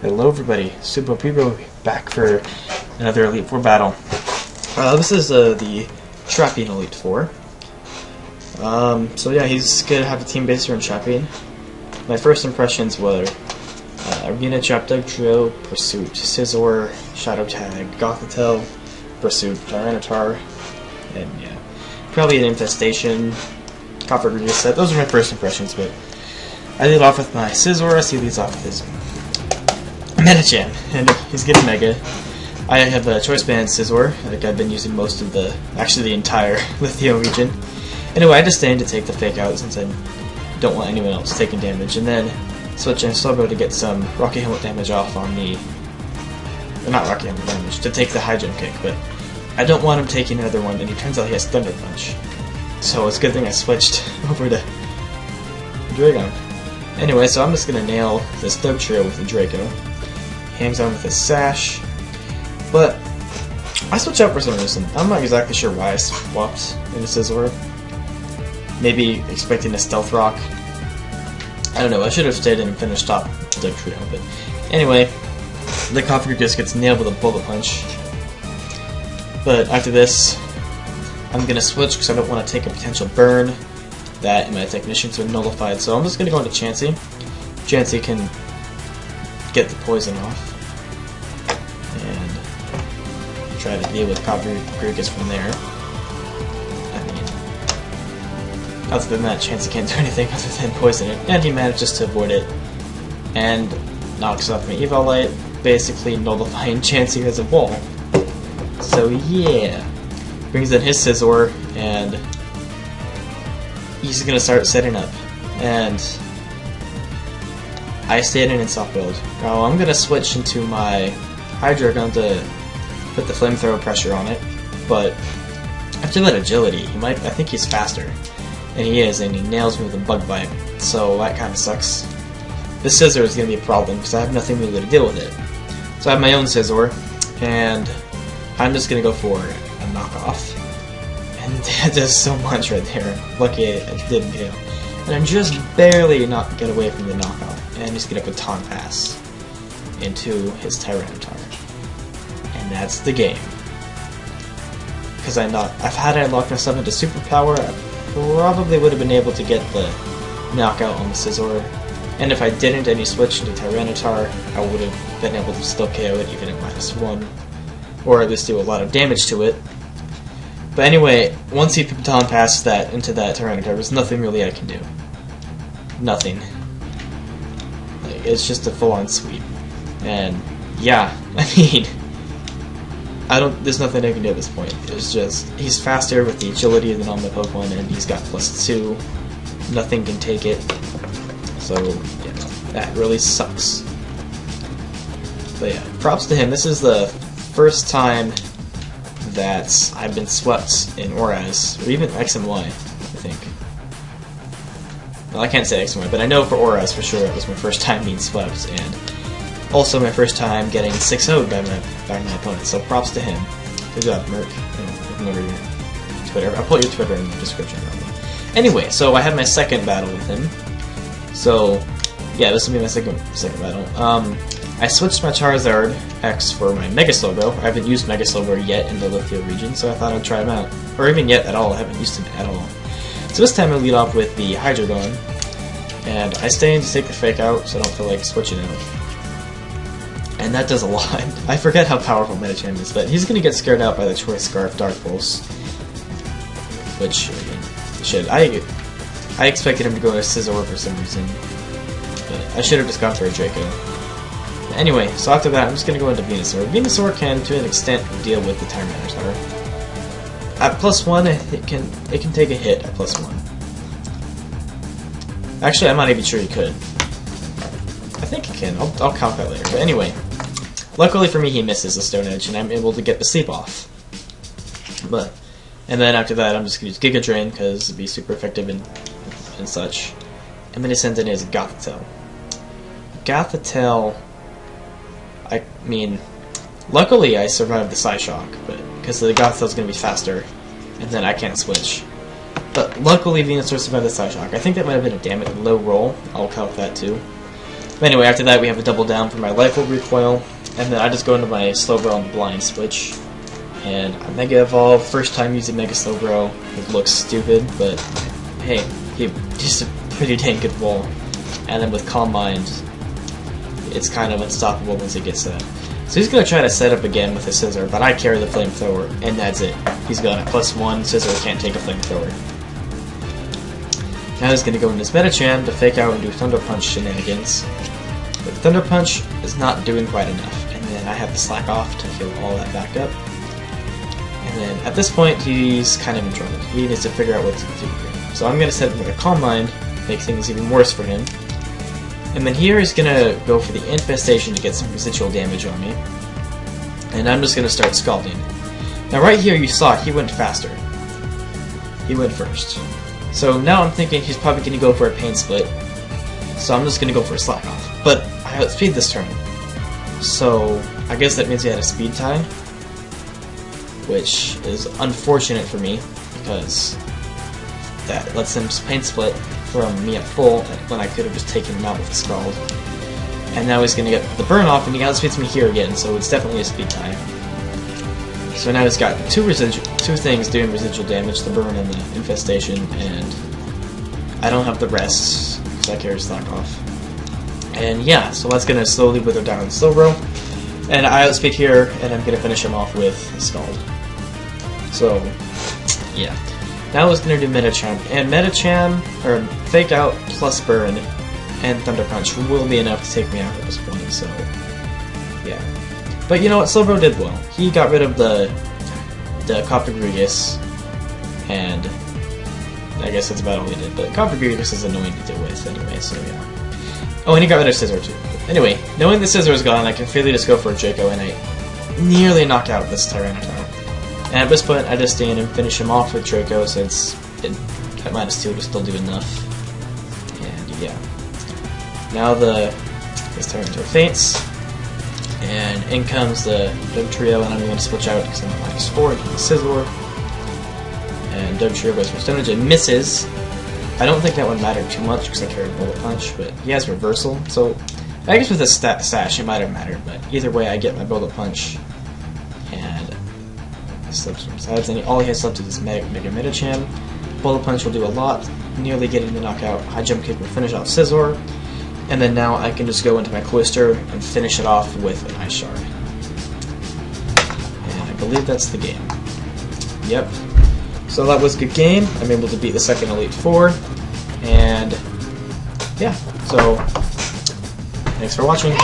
Hello everybody, Super Prebo back for another Elite Four battle. This is the Trapping Elite Four. So yeah, he's gonna have a team based here in Trapping. My first impressions were Arena, Trapdog Trio, Pursuit, Scizor, Shadow Tag, Gothitelle, Pursuit, Tyranitar, and yeah, probably an Infestation, Copper Gregis set. Those are my first impressions, but I lead off with my Scizor, as he leads off with his Medicham, and he's getting Mega. I have a Choice Band Scizor, like I've been using most of the entire Litheo region. Anyway, I just stand to take the Fake out since I don't want anyone else taking damage, and then switch in Slowbro to get some Rocky Helmet damage off on the... Well, not Rocky Helmet damage, to take the High Jump Kick, but I don't want him taking another one, and he turns out he has Thunder Punch. So it's a good thing I switched over to Dragon. Anyway, so I'm just gonna nail this Thug Trio with the Draco. Hangs on with his Sash, but I switch out for some reason. I'm not exactly sure why I swapped into Scizor. Maybe expecting a Stealth Rock. I don't know, I should have stayed and finished top Thug Trio, but anyway, the Copper Disc gets nailed with a Bullet Punch. But after this, I'm gonna switch because I don't want to take a potential burn that my Technicians are nullified, so I'm just gonna go into Chansey. Chansey can get the poison off and try to deal with Copper Gregis from there. I mean, other than that, Chansey can't do anything other than poison it, and he manages to avoid it and knocks off my Eval Light, basically nullifying Chansey as a wall. So yeah, brings in his Scizor, and he's gonna start setting up, and I stayed in soft build. Now I'm gonna switch into my Hydreigon to put the flamethrower pressure on it, but after that agility, I think he's faster, and he is, and he nails me with a Bug Bite, so that kind of sucks. This Scizor is gonna be a problem because I have nothing really to deal with it. So I have my own Scizor, and I'm just gonna go for a knockoff, and that does so much right there. Lucky it didn't kill. And I'm just barely not get away from the knockoff, and just get up a Taunt Pass into his Tyranitar, and that's the game. Because had I locked myself into Superpower, I probably would have been able to get the knockout on the Scizor, and if I didn't and he switched into Tyranitar, I would have been able to still KO it even at -1, or at least do a lot of damage to it. But anyway, once he Taunt Passed that into that Tyranitar, there's nothing really I can do. Nothing. Like, it's just a full-on sweep. And yeah, I mean, there's nothing I can do at this point. It's just, he's faster with the agility than all my Pokemon, and he's got +2. Nothing can take it. So yeah, that really sucks. But yeah, props to him. This is the first time that I've been swept in Auras, or even X and Y, I think. Well, I can't say X and Y, but I know for Auras for sure it was my first time being swept, and also my first time getting 6-0'd by my opponent, so props to him. Good job, Merc. Remember your Twitter. I'll put your Twitter in the description probably. Anyway, so I had my second battle with him. So, yeah, this will be my second battle. I switched my Charizard X for my Mega Slowbro. I haven't used Mega Slowbro yet in the Litheo region, so I thought I'd try him out. Or even yet at all, I haven't used him at all. So this time I lead off with the Hydreigon, and I stay in to take the Fake out, so I don't feel like switching out. And that does a lot. I forget how powerful Medicham is, but he's going to get scared out by the Choice Scarf Dark Pulse. Which, should. I expected him to go to Scizor for some reason, but I should have just gone for a Draco. Anyway, so after that, I'm just going to go into Venusaur. Venusaur can, to an extent, deal with the Tyranitar. At +1, it can take a hit at +1. Actually, I'm not even sure he could. I think he can. I'll count that later. But anyway, luckily for me, he misses the Stone Edge, and I'm able to get the Sleep off. And then after that, I'm just going to use Giga Drain, because it'd be super effective and such. I'm going to send in his Gothitelle. Gothitelle, I mean, luckily I survived the Psyshock, but because the Gothitelle's going to be faster, and then I can't switch. But luckily Venusaur survived the Psyshock. I think that might have been a low roll. I'll count that too. Anyway, after that we have a double down for my rifle recoil, and then I just go into my slow bro on the blind switch, and I Mega Evolve. First time using Mega Slow Bro, it looks stupid, but hey, he's just a pretty dang good roll. And then with Calm Mind, it's kind of unstoppable once it gets set. So he's going to try to set up again with a Scissor, but I carry the Flamethrower, and that's it. He's got a +1, Scissor can't take a Flamethrower. Now he's going to go into his Medicham to fake out and do Thunder Punch shenanigans. But Thunder Punch is not doing quite enough, and then I have to slack off to heal all that back up. And then at this point, he's kind of in trouble. He needs to figure out what to do here. So I'm going to set him with a Calm Mind, make things even worse for him. And then here he's going to go for the Infestation to get some residual damage on me. And I'm just going to start Scalding. Now right here you saw he went faster. He went first. So now I'm thinking he's probably going to go for a Pain Split. So I'm just going to go for a Slack Off. But I outspeed this turn. So I guess that means he had a speed tie. Which is unfortunate for me, because that lets him Pain Split from me at full when I could have just taken him out with a Scald. And now he's going to get the burn off, and he outspeeds me here again, so it's definitely a speed tie. So now he's got two things doing residual damage, the burn and the infestation, and I don't have the rest, because I carry Slack Off. And yeah, so that's going to slowly wither down the Slow Bro. And I outspeed here, and I'm going to finish him off with a Scald. So, yeah. Now it's going to do Medicham, and Medicham, or Fake Out plus Burn and Thunder Punch will be enough to take me out at this point, so yeah. But you know what, Slowbro did well. He got rid of the Coppergregus, and I guess that's about all he did, but Coppergregus is annoying to deal with anyway, so yeah. Oh, and he got rid of Scizor too. Anyway, knowing the Scizor is gone, I can freely just go for a Draco, and I nearly knock out this Tyranitar. And at this point, I just stand and finish him off with Draco, since at -2 will still do enough. And yeah. Now this Tyranitar faints, and in comes the Dugtrio, and I'm going to switch out because I'm at -4 and Scizor. And Dugtrio goes for Stonage and misses. I don't think that would matter too much because I carry Bullet Punch, but he has Reversal, so I guess with a Sash it might have mattered, but either way I get my Bullet Punch, and he slips from sides, and all he has left is this Mega Medicham. Bullet Punch will do a lot, nearly getting the knockout. High Jump Kick will finish off Scizor, and then now I can just go into my Cloister and finish it off with an Ice Shard. And I believe that's the game. Yep. So that was a good game. I'm able to beat the second Elite Four, and yeah, so thanks for watching.